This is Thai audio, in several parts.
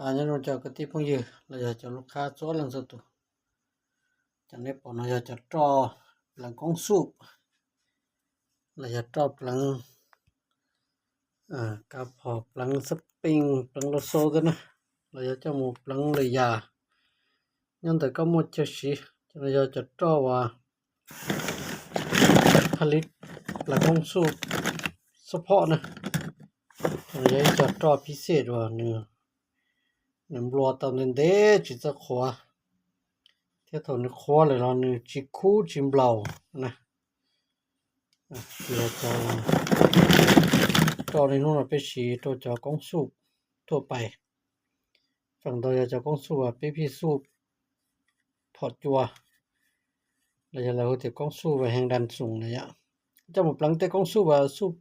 nhân nó cho cái tiếp phong dư là giờ cho lúc khá số lần sau tụ cho nên bọn nó giờ cho trò lần con súp là giờ trò lần cà phở lần shopping lần lô xô cái nữa là giờ cho một lần lời già nhưng tại có một chiếc xí cho nên giờ cho trò và halit là con súp support nữa rồi giờ cho tròพิเศษว่าnữaรัวตอนนั้นเด้จิตจะขวาเที่ยวถนนขวาเลยเราเนี่ยจิคูจิมเบลานะเดี๋ยวจะตอนนี้นู่นเราไปฉีดตัวจะกงสูบทั่วไปฝั่งตัวจะกงสูบไปพี่สูบพอจัวเราจะเราจะกงสูบไปแห่งดันสูงนะยะจะหมดหลังแต่กงสูบสูบ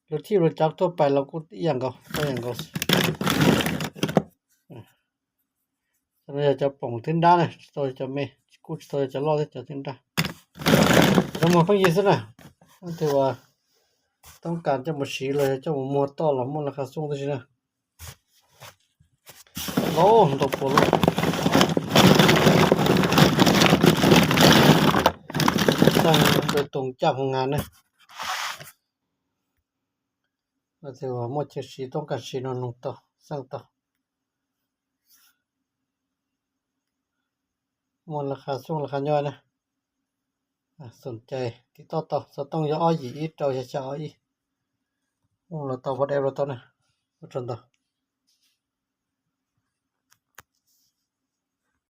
รถที่รถจักรทั่วไปเราก็อย่างก็เราจะป่องทิ้งได้นะตัวจะไม่กูตัวจะรอดจะทิ้งได้เรามาฟังยีสินะถือว่าต้องการจะมาฉีเลยจะมามัวต่อหรือมันราคาสูงด้วยนะโอ้ตกปลุกตั้งโดยตรงจับงานนะเราถือว่าหมดเช็ดฉีต้องการฉีนอนต่อสั่งต่อมันราคาสูงราคาย่อยนะสนใจที่ต่อจะต้องย่ออีกเราจะเอาอีกเราต่อวัดเอวเราต่อนะวัดจนต่อ